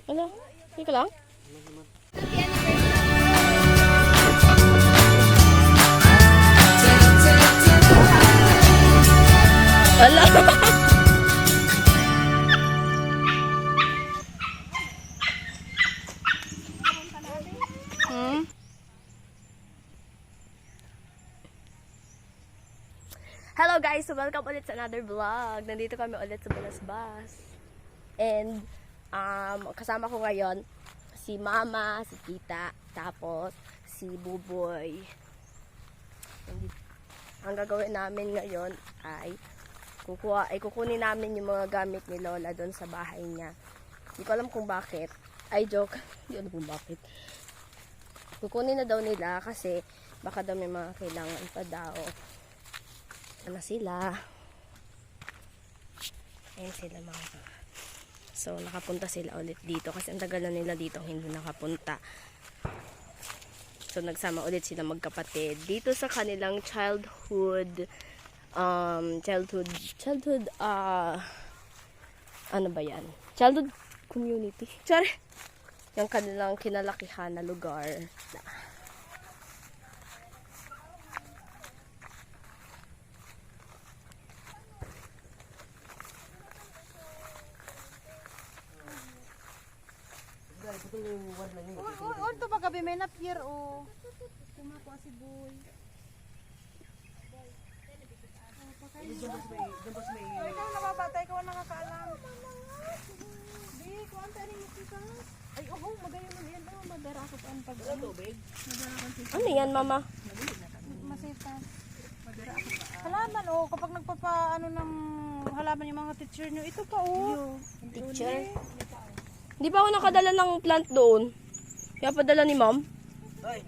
Ano? Hindi ka lang? Ala! Hello guys! So welcome ulit sa another vlog. Nandito kami ulit sa Balasbas. And kasama ko ngayon si Mama, si Tita, tapos si Buboy. Ang gagawin namin ngayon ay kukunin namin yung mga gamit ni Lola doon sa bahay niya. Hindi ko alam kung bakit. Ay, joke. Hindi alam kung bakit. Kukunin na daw nila kasi baka daw may mga kailangan pa daw. Na sila. Ayan sila mga. So, nakapunta sila ulit dito kasi ang tagal na nila dito hindi nakapunta. So, nagsama ulit sila magkapatid dito sa kanilang childhood ano ba yan? Childhood community. Sorry. Yung kanilang kinalakihan na lugar. Unto ba gabi may na-pier o kumakuha si Boy. Ikaw nababatay, ikaw ang nakakaalam. Di, kuhaan tayo rin makita. Ay, magayon na yan. Madarakot ang pag Ano yan, Mama? Masitas. Halaman kapag nagpapaano ng halaman yung mga teacher nyo, ito pa Teacher? Hindi pa ako nakadala ng plant doon. Kaya padala ni Ma'am. Ay.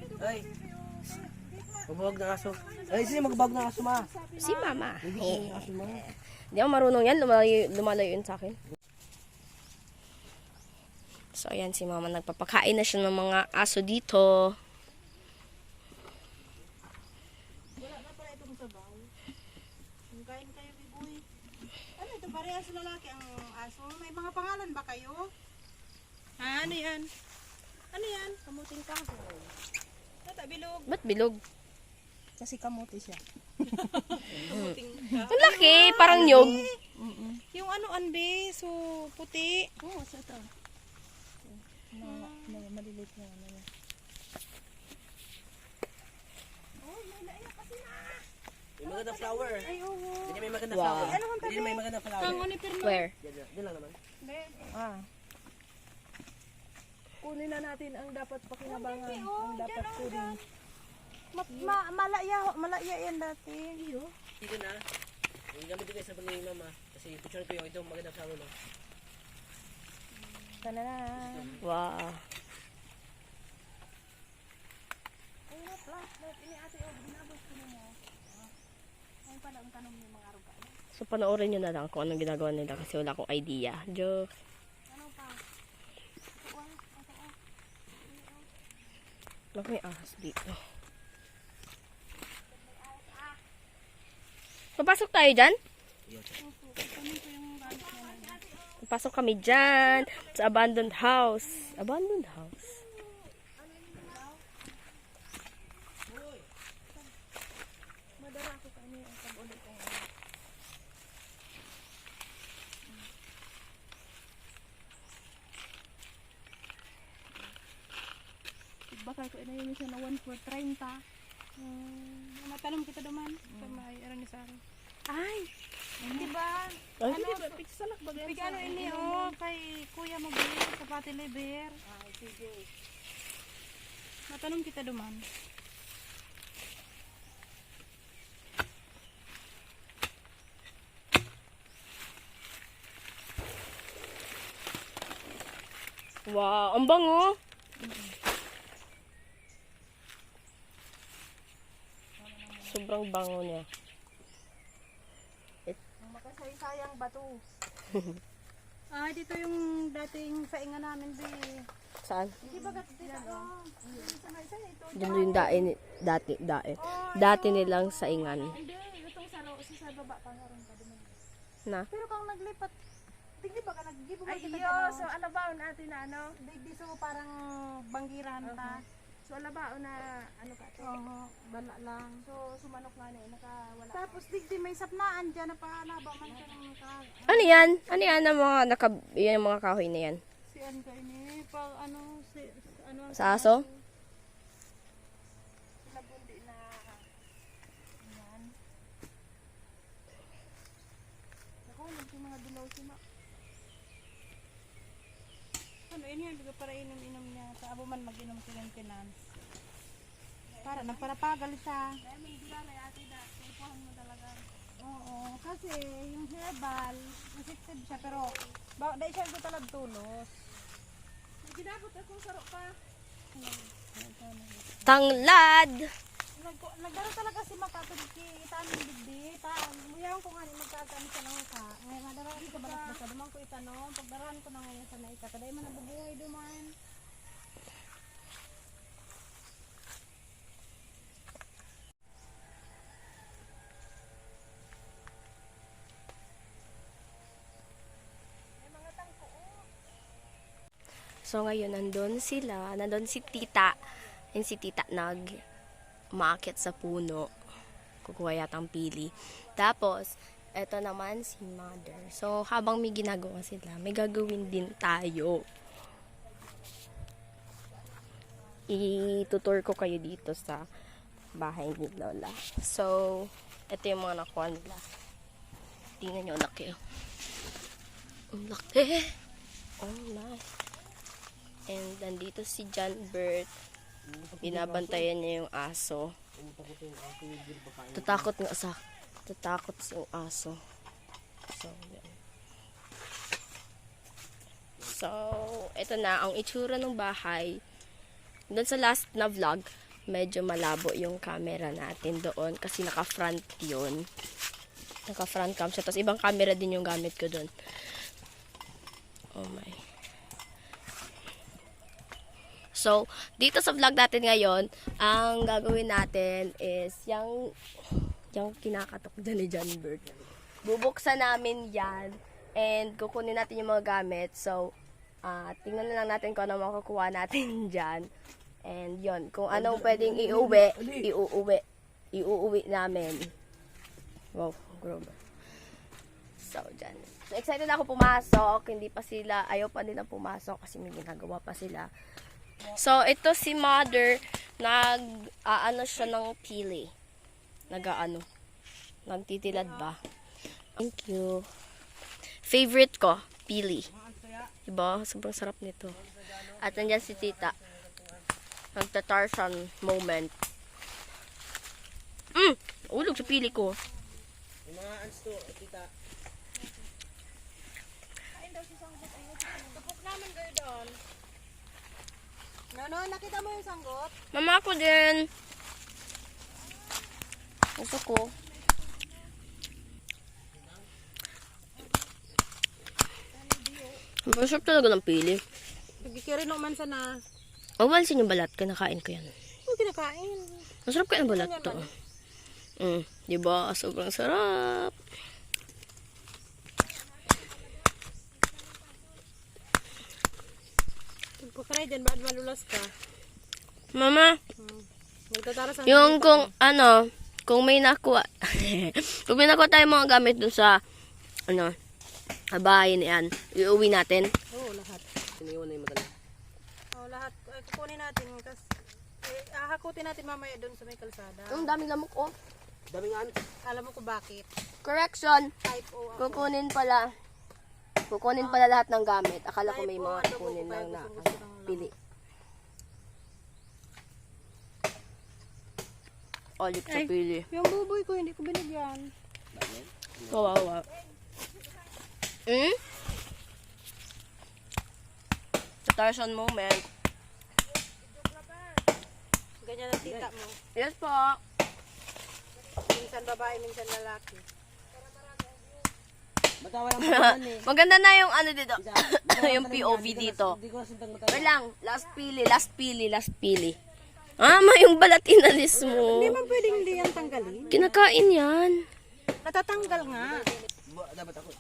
Magbawag na aso. Ay, sino magbawag na aso, ma? Si Mama. Hindi aso, ma. Hindi ako marunong yan. Lumalayo yun sa akin. So, ayan si Mama. Nagpapakain na siya ng mga aso dito. Wala na pala itong sabaw. Kung kain kayo, Boy. Ano ito? Parehas lalaki ang aso. May mga pangalan ba kayo? Ano yan? Ano yan? Kamuting kahoy. Ito, bilog. Ba't bilog? Kasi kamuti siya. Ang laki. Parang nyog. Yung ano, anbe, so puti. Oo, sa ito. Maliliit na ano. May magandang flower. Ay, oo. Hindi may magandang Wow. flower. Ano ang tabi? Hindi may magandang flower. Kango ni Perno. Where? Diyan lang naman. Kunin na natin ang dapat pakinabangan, Hindi, ang dapat dyan, kunin. Malaya yan dati. Dito na. Yung gamit dito sa pagkain ni mama. Kasi picture ko yung ito magandang flower na. Tananan. Wow. Ay, na flashlight. Ini ate, binabos ko mo. Ayun pala ang tanong ng mga aruga. So, panoorin nyo na lang kung anong ginagawa nila kasi wala akong idea. Joke. Ano pa? Bakit may ahas dito? Papasok tayo dyan? Papasok kami dyan sa abandoned house. Abandoned house. Baka ko inayin siya na 1 for 30. Matanong kita naman. May aran ni Sara. Ay! Diba? Ay, Ano? Pigsalak ba? Pigano ini kay Kuya Mabili sa Pati Liber. Sige. Matanong kita duman. wow, ang bango. Sobrang bango niya. Ang makasaysayang bato. Dito yung dating saingan namin, Bi. Saan? Di ba dito? Diyan yung dati nilang saingan. Hindi, itong sa baba pa nga rin pa duman. Na? Pero kung naglipat, tigli ba ka Gibugol kita Ayo, dyan, so alabaon natin na ano? Digdi so parang banggirahan ta. So alabaon na ano ka to? Oo, bala lang. So sumanok nga na nakawala. Tapos digdi may sapnaan dyan na paanaba man ka ng ka. Ano yan? Ano yan ang mga yan ang mga kahoy na yan? Si ano kayo ni, pag ano, si, ano ang Sa aso? Nabundi na yan. Naku, yung mga dilaw si Ma. ano, yun yan, bigo para inom-inom niya. Sa abo man mag-inom si maintenance. Para, nagparapagal siya. Kaya may dila na ate na, kaipuhan mo talaga. Oo, kasi yung herbal, effective siya, pero dahil siya ito talab tulos. May ginabot akong sarok pa. Tanglad! Naglaro talaga si Makatod itaan ng digdi. Muyaw ko nga ni magkakaan siya ng ka. Ngayon, madaraan ko balat basta. Duman ko itanong. Pagdaraan ko na ngayon sa naika. Kaday man nabubuhay duman. So ngayon, nandun sila. Nandun si tita. And si tita umaakit sa puno. Kukuha yatang pili. Tapos, eto naman si mother. So, habang may ginagawa sila, may gagawin din tayo. Itutur ko kayo dito sa bahay ni Lola. So, eto yung mga nakuha nila. Tingnan nyo, laki. Ang laki. Oh my. And nandito si John Bert. Binabantayan niya yung aso. Tatakot nga sa yung aso. So, yan. So, ito na ang itsura ng bahay. Doon sa last na vlog, medyo malabo yung camera natin doon kasi naka-front yun. Naka-front cam siya. Tapos ibang camera din yung gamit ko doon. Oh my. So, dito sa vlog natin ngayon, ang gagawin natin is yung kinakatok dyan ni John Bert. Bubuksan namin yan and kukunin natin yung mga gamit. So, tingnan na lang natin kung ano makukuha natin dyan. And yon, kung anong pwedeng iuuwi namin. Wow, grobe. So, dyan. So, excited ako pumasok. Hindi pa sila, ayaw pa nila pumasok kasi may ginagawa pa sila. So, ito si mother, nag-aano siya ng pili. Nagtitilad ba? Thank you. Favorite ko, pili. Diba? Sobrang sarap nito. At nandiyan si tita. Nagta-Tarzan moment. Ulog sa pili ko. Yung mga ants to, tita. Tupok naman kayo doon. No, nakita mo yung sanggot? Mama ko din. Gusto ko. Masarap talaga ng pili. Nagkikiri naman sana. Awalsin yung balat. Kinakain ko yan. Hindi kinakain. Masarap kaya ang balat to. Diba? Sobrang sarap. Pagkaray dyan, baad malulas ka. Mama, Magtataras ang yung kung may nakuha, kung may nakuha tayong mga gamit dun sa, bahay na yan, iuwi natin. Oo, lahat. Iniwan na yung madala. Oo, lahat. Ay, kukunin natin. Kasi, hakutin natin mamaya doon sa may kalsada. Ang daming lamok, oh. Daming ants. Alam mo kung bakit. Correction. Type O ako. Kukunin pala lahat ng gamit. Akala ko may Type O, mga ano po, kukunin kaya lang na gusto ng pili. Olik sa Ay. pili. Yung buboy ko, hindi ko binigyan. Kawawa. Sa Tarzan moment. Ganyan ang tita mo. Yes po. Minsan babae, minsan lalaki. Matawa lang pagkaman eh. Maganda na yung dito. Yung POV dito. Hindi ko nasundang matawa. Wait lang. Last pili. Yung balat inalis mo. Hindi man pwedeng hindi yan tanggalin. Kinakain yan. Natatanggal nga. Dapat ako.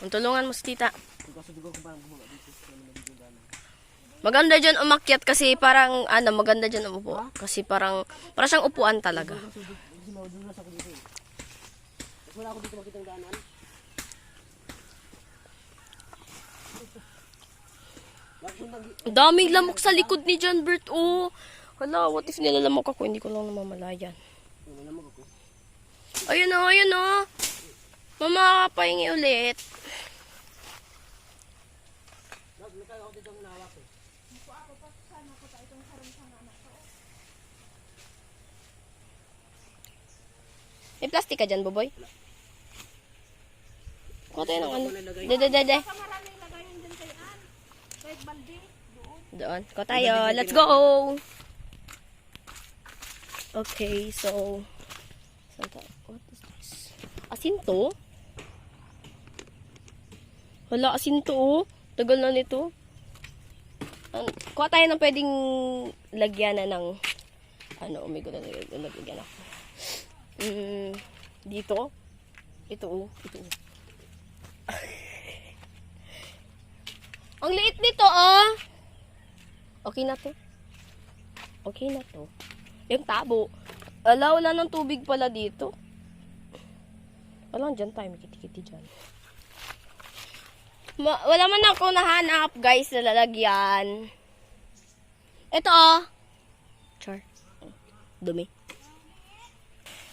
Tulungan mo si tita. Kasi di ko kung paano gumawa dito. Kaya naman dito yung daanan. Maganda dyan umakyat kasi parang, maganda dyan umupo. Kasi parang siyang upuan talaga. Kasi madulas ako dito eh. Tapos wala ako dito makita yung daanan. Ang daming lamok sa likod ni John Bert. Oh. Hala, what if nilalamok ako? Hindi ko lang namamalayan. Wala naman ako. Ayun o, ayun o. Mama, pahingi ulit. Nagkaya ako dito ang nahawak eh. May plastic ka dyan, Boboy? Kuha tayo ng ano. De. Doon. Kuha tayo. Let's go! Okay, so... What is this? Asin to? Wala, asin to oh. Tagal na nito. Kuha tayo ng pwedeng lagyan na ng... oh my God, lagyan ako. Dito. Ito oh. Ang liit nito oh. Okay na to. Yung tabo. Wala ng tubig pala dito. Wala, dyan tayo. May kiti-kiti dyan. Wala man ako nahanap, guys, na lalagyan. Ito oh. Char. Dumi.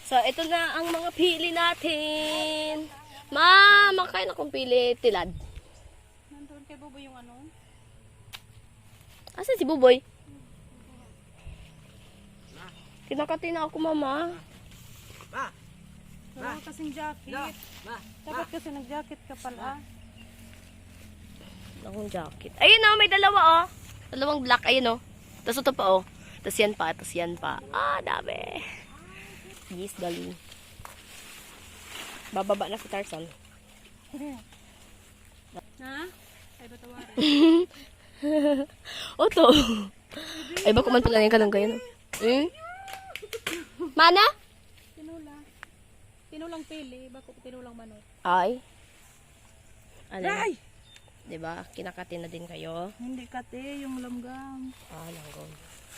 So, ito na ang mga pili natin. Makain akong pili. Tilad. Nandun kay Bobo yung ano? Asan si Buboy? Kinakati na ako, mama. Ma! Wala kasing jacket. Ma! Dapat kasi nag-jacket ka pala. Akong jacket. Ayun oh, may dalawa oh. Dalawang black, ayun oh. Tapos ito pa oh. Tapos yan pa. Dami. Yes, dali. Bababa na si Tarzan. Ha? Ay, batawarin. Oto. Ay, baka man pala yung kalanggayan. Mana? Tinulang pili. Bako tinulang manok. Ay. Ay! Diba? Kinakati na din kayo. Hindi kate, yung langgam.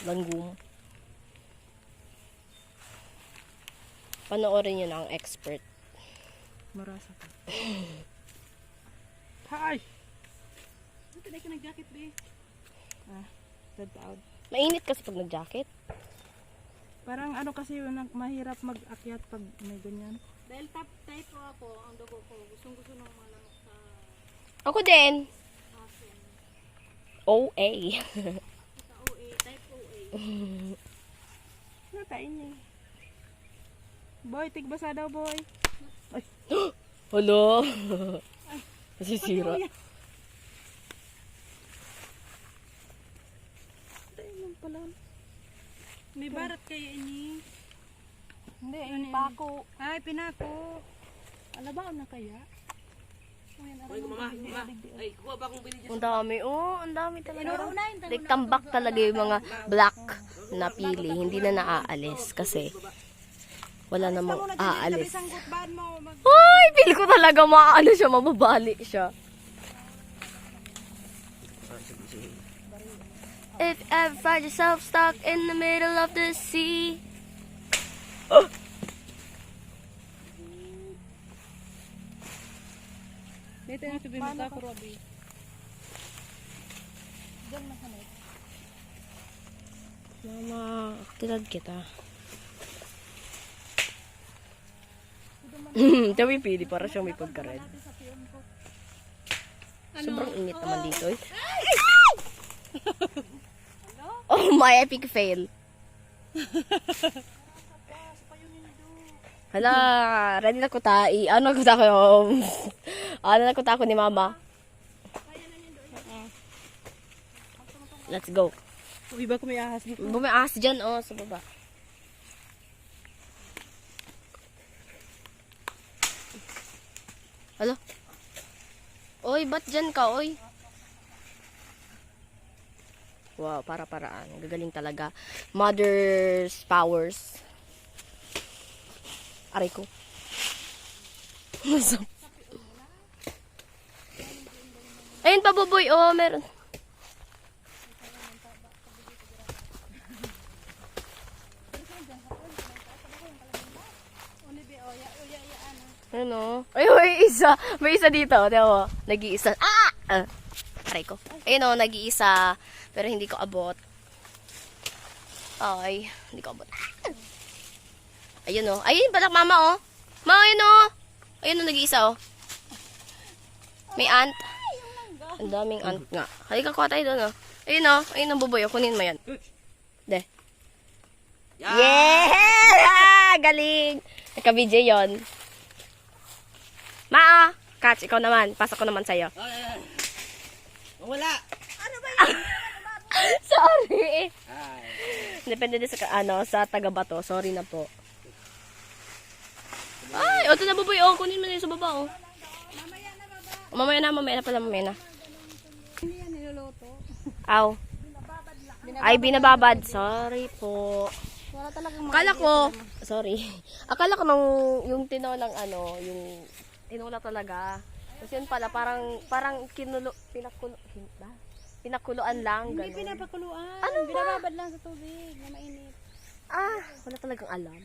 Langgum. Panoorin nyo na ang expert. Marasa ka. Hi! Ito na ka nag-jacket, be. Red out. Mainit kasi pag nag-jacket. Parang ano kasi yun, mahirap mag-akyat pag may ganyan. Dahil type po ako, ang dugo ko, gustong-gusto ng mga lamok sa Ako din. asin. OA. Sa OA, type OA. Natain niya. Boy, tigbasa daw, boy. Hello. Masisira. Tayo lang pala. May barat kayo ini. Hindi, Ano pako. Ay, pinako. Alabaw na kaya? Ay, mama! Ay, kuha ba akong bili dyan? Ang dami. Oh, ang dami talaga. Like, tambak talaga yung mga black na pili. Hindi na naaalis kasi wala namang aalis. Isang gutbaan mo. Ay, feel ko talaga maano siya, mababali siya. If ever find yourself stuck in the middle of the sea. Dito yung sabi mo ka, Robbie. Mama, tilad kita. Dami pili para siyang may pagka-red. Sobrang init naman dito eh. Oh, my epic fail. Hala, ready na ko tayo. Ano na ko ta ni mama. Let's go. Uy, ba kung may ahas dito? Bumiahas dyan, oh, sa baba. Hala. Oy, ba't dyan ka, oy? Wow, para-paraan. Gagaling talaga. Mother's powers. Aray ko. Ayun pa, Buboy. Oh, meron. Ano? Ay, may isa. May isa dito. Tiyan mo. Nag-iisa. Ah! Aray ko. Ayun o, nag-iisa. Pero hindi ko abot. Ay, hindi ko abot. Ah! Ayun o. Ayun pala, mama o. Ma, ayun o. Ayun o, nag-iisa o. May ant. Ang daming ant nga. Halika, kuha tayo doon o. Ayun o. Ayun ang buboy o. Kunin mo yan. De. Yan! Yeah! Galing! Naka-video yun. Ma, Catch, ikaw naman. Pasok ko naman sa'yo. Ay. Wala! Sorry. Ay. Depende din sa, sa taga-bato. Sorry na po. Ay, ito na buboy. Oh, kunin mo na yun sa baba. Oh. Mamaya na pala, mamaya na. Hindi yan niluluto. Aw. Ay, binababad. Sorry po. Wala talagang Akala ko, sorry. Akala ko nung yung tinolang yung tinola talaga. Kasi yun pala, parang pinakuluan lang. Hindi Ganun. pinapakuluan. Ano ba? Binababad lang sa tubig na mainit. Ah, wala talagang alam.